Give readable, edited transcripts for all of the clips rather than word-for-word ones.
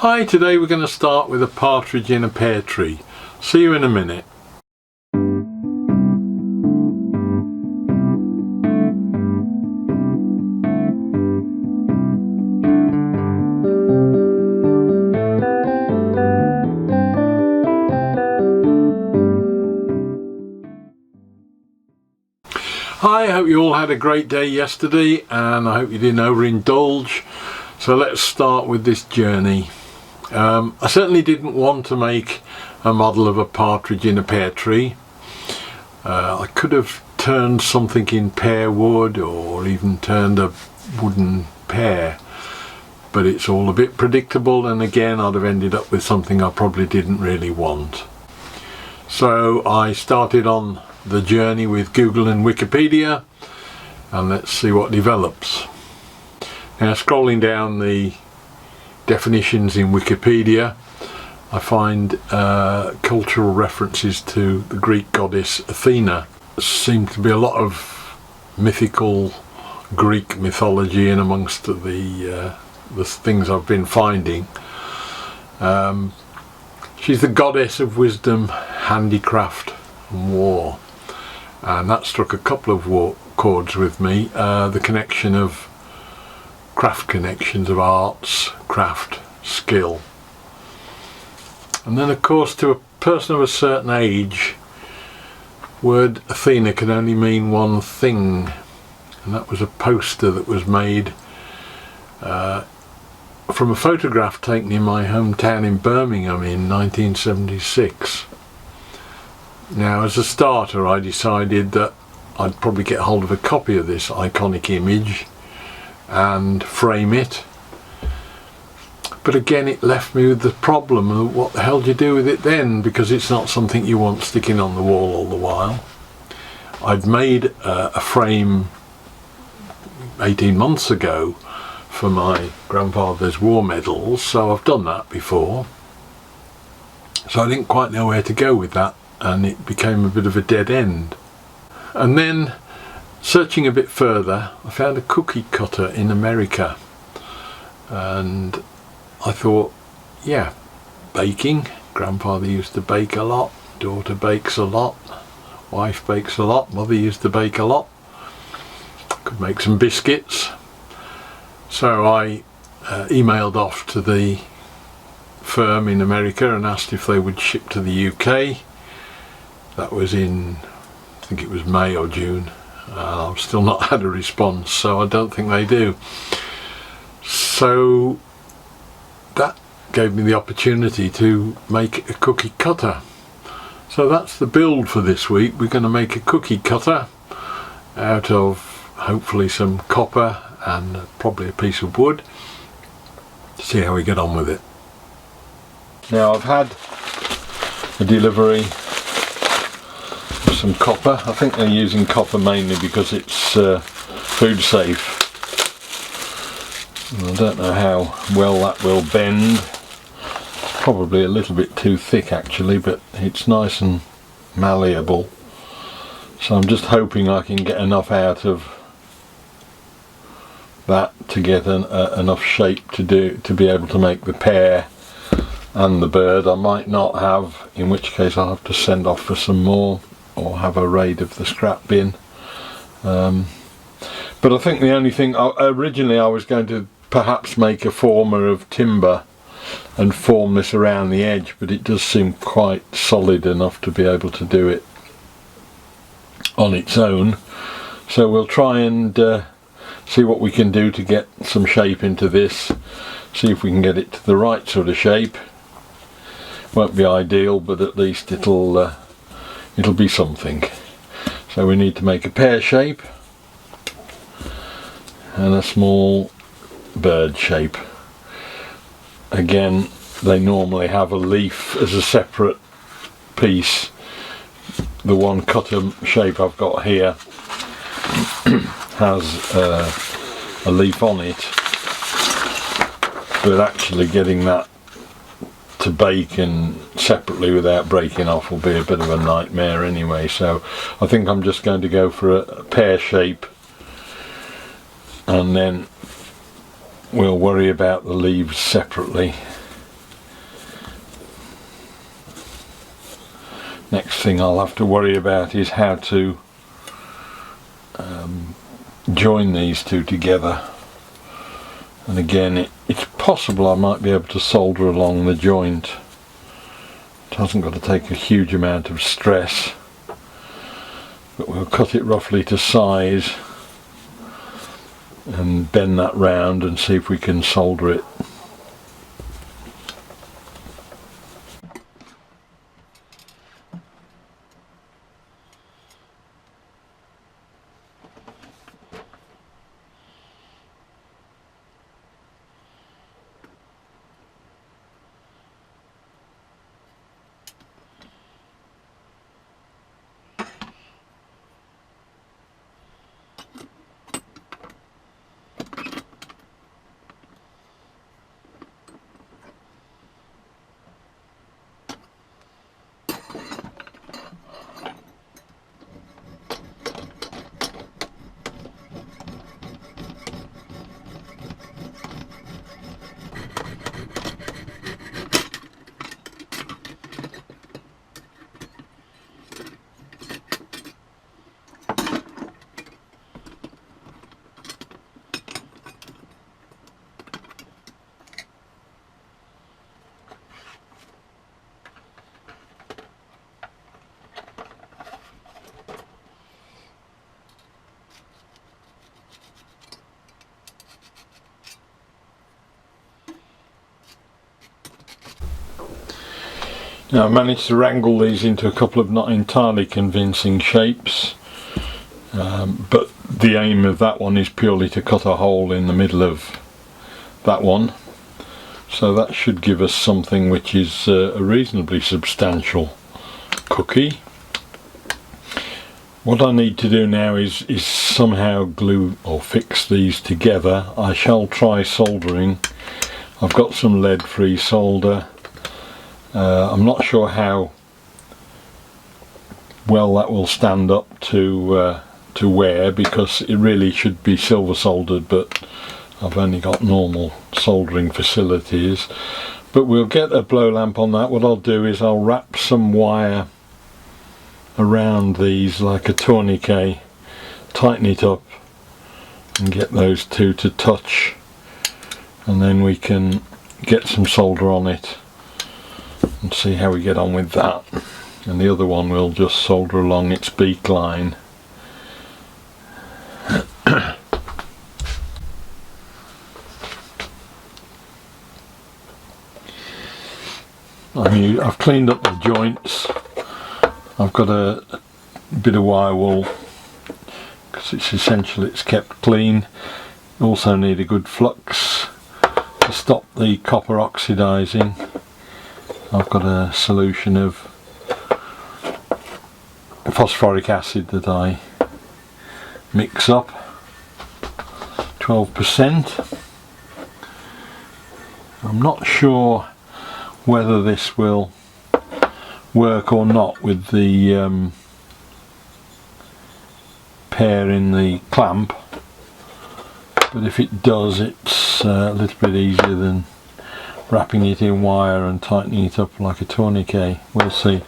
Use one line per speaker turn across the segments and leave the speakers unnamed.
Hi, today we're going to start with a partridge in a pear tree. See you in a minute. Hi, I hope you all had a great day yesterday and I hope you didn't overindulge. So let's start with this journey. I certainly didn't want to make a model of a partridge in a pear tree. I could have turned something in pear wood or even turned a wooden pear, but it's all a bit predictable, and again I'd have ended up with something I probably didn't really want. So I started on the journey with Google and Wikipedia, and let's see what develops. Now, scrolling down the definitions in Wikipedia, I find cultural references to the Greek goddess Athena. There seems to be a lot of mythical Greek mythology in amongst the things I've been finding. She's the goddess of wisdom, handicraft and war, and that struck a couple of chords with me. The connection of craft connections of arts, craft, skill. And then of course, to a person of a certain age, word Athena can only mean one thing, and that was a poster that was made from a photograph taken in my hometown in Birmingham in 1976. Now, as a starter, I decided that I'd probably get hold of a copy of this iconic image and frame it, but again it left me with the problem of what the hell do you do with it then, because it's not something you want sticking on the wall all the while. I'd made a frame 18 months ago for my grandfather's war medals, so I've done that before, so I didn't quite know where to go with that, and it became a bit of a dead end. And then, searching a bit further, I found a cookie cutter in America, and I thought, yeah, baking. Grandfather used to bake a lot, daughter bakes a lot, wife bakes a lot, mother used to bake a lot. Could make some biscuits. So I emailed off to the firm in America and asked if they would ship to the UK. That was in, I think it was May or June. I've still not had a response, so I don't think they do. So that gave me the opportunity to make a cookie cutter. So that's the build for this week. We're going to make a cookie cutter out of hopefully some copper and probably a piece of wood. See how we get on with it. Now, I've had a delivery some copper. I think they're using copper mainly because it's food safe. I don't know how well that will bend. Probably a little bit too thick actually, but it's nice and malleable. So I'm just hoping I can get enough out of that to get enough shape to be able to make the pear and the bird. I might not have, in which case I'll have to send off for some more, or have a raid of the scrap bin. But I think the only thing, originally I was going to perhaps make a former of timber and form this around the edge, but it does seem quite solid enough to be able to do it on its own. So we'll try and see what we can do to get some shape into this, see if we can get it to the right sort of shape. Won't be ideal, but at least it'll be something. So we need to make a pear shape and a small bird shape. Again, they normally have a leaf as a separate piece. The one cutter shape I've got here has a leaf on it, but actually getting that to bake and separately without breaking off will be a bit of a nightmare anyway. So I think I'm just going to go for a pear shape, and then we'll worry about the leaves separately. Next thing I'll have to worry about is how to join these two together. And again, it's possible I might be able to solder along the joint. It hasn't got to take a huge amount of stress, but we'll cut it roughly to size and bend that round and see if we can solder it. Now I managed to wrangle these into a couple of not entirely convincing shapes, but the aim of that one is purely to cut a hole in the middle of that one, so that should give us something which is a reasonably substantial cookie. What I need to do now is somehow glue or fix these together. I shall try soldering. I've got some lead-free solder. I'm not sure how well that will stand up to wear, because it really should be silver soldered, but I've only got normal soldering facilities. But we'll get a blow lamp on that. What I'll do is I'll wrap some wire around these like a tourniquet, tighten it up and get those two to touch, and then we can get some solder on it and see how we get on with that. And the other one will just solder along its beak line. I've cleaned up the joints. I've got a bit of wire wool because it's essential it's kept clean. Also need a good flux to stop the copper oxidizing. I've got a solution of phosphoric acid that I mix up, 12%. I'm not sure whether this will work or not with the pear in the clamp, but if it does, it's a little bit easier than wrapping it in wire and tightening it up like a tourniquet. We'll see.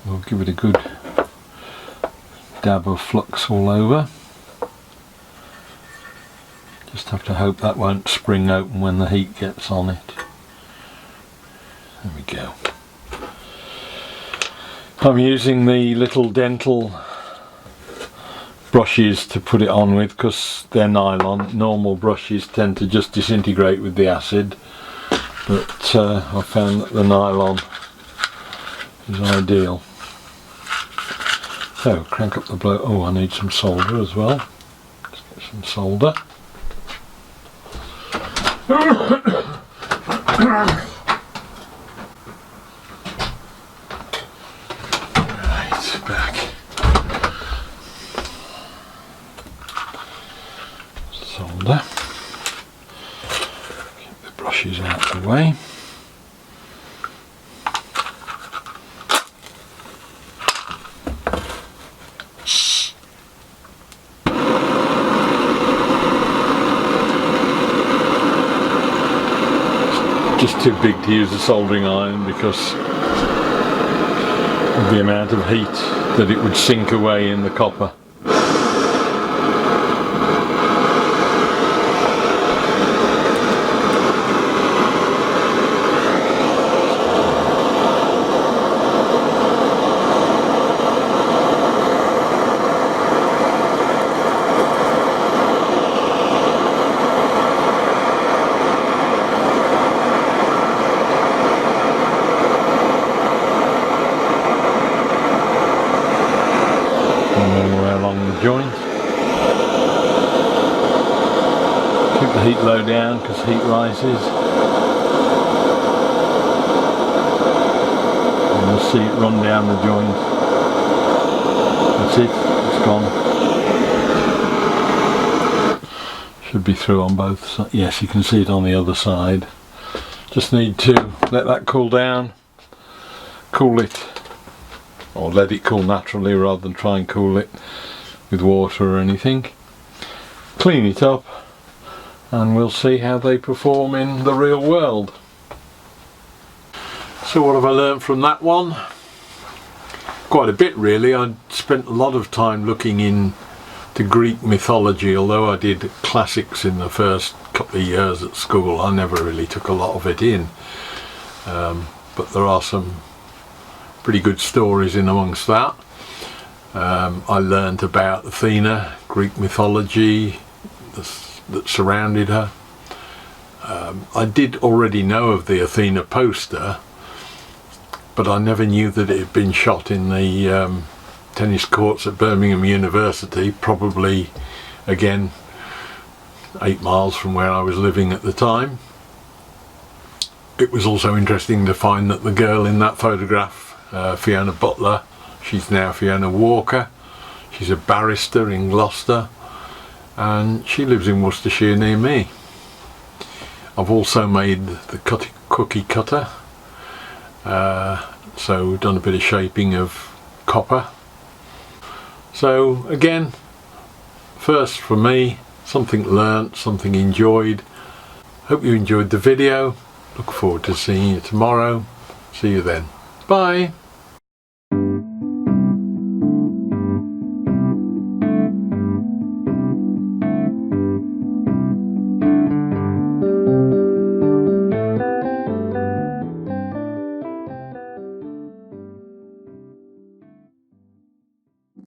We'll give it a good dab of flux all over. Just have to hope that won't spring open when the heat gets on it. There we go. I'm using the little dental brushes to put it on with because they're nylon. Normal brushes tend to just disintegrate with the acid, but I found that the nylon is ideal. So crank up the blow. Oh, I need some solder as well. Let's get some solder. Right, back. Solder. Get the brushes out of the way. just too big to use a soldering iron because of the amount of heat that it would sink away in the copper. Joint. Keep the heat low down because heat rises. And you'll see it run down the joint. That's it, it's gone. Should be through on both sides. Yes, you can see it on the other side. Just need to let that cool down, cool it, or let it cool naturally rather than try and cool it with water or anything. Clean it up and we'll see how they perform in the real world. So what have I learned from that one? Quite a bit really. I spent a lot of time looking into Greek mythology, although I did classics in the first couple of years at school. I never really took a lot of it in, but there are some pretty good stories in amongst that. I learned about Athena, Greek mythology that surrounded her. I did already know of the Athena poster, but I never knew that it had been shot in the tennis courts at Birmingham University, probably again 8 miles from where I was living at the time. It was also interesting to find that the girl in that photograph, Fiona Butler, she's now Fiona Walker. She's a barrister in Gloucester and she lives in Worcestershire near me. I've also made the cookie cutter, so we've done a bit of shaping of copper. So again, first for me, something learnt, something enjoyed. Hope you enjoyed the video. Look forward to seeing you tomorrow. See you then. Bye.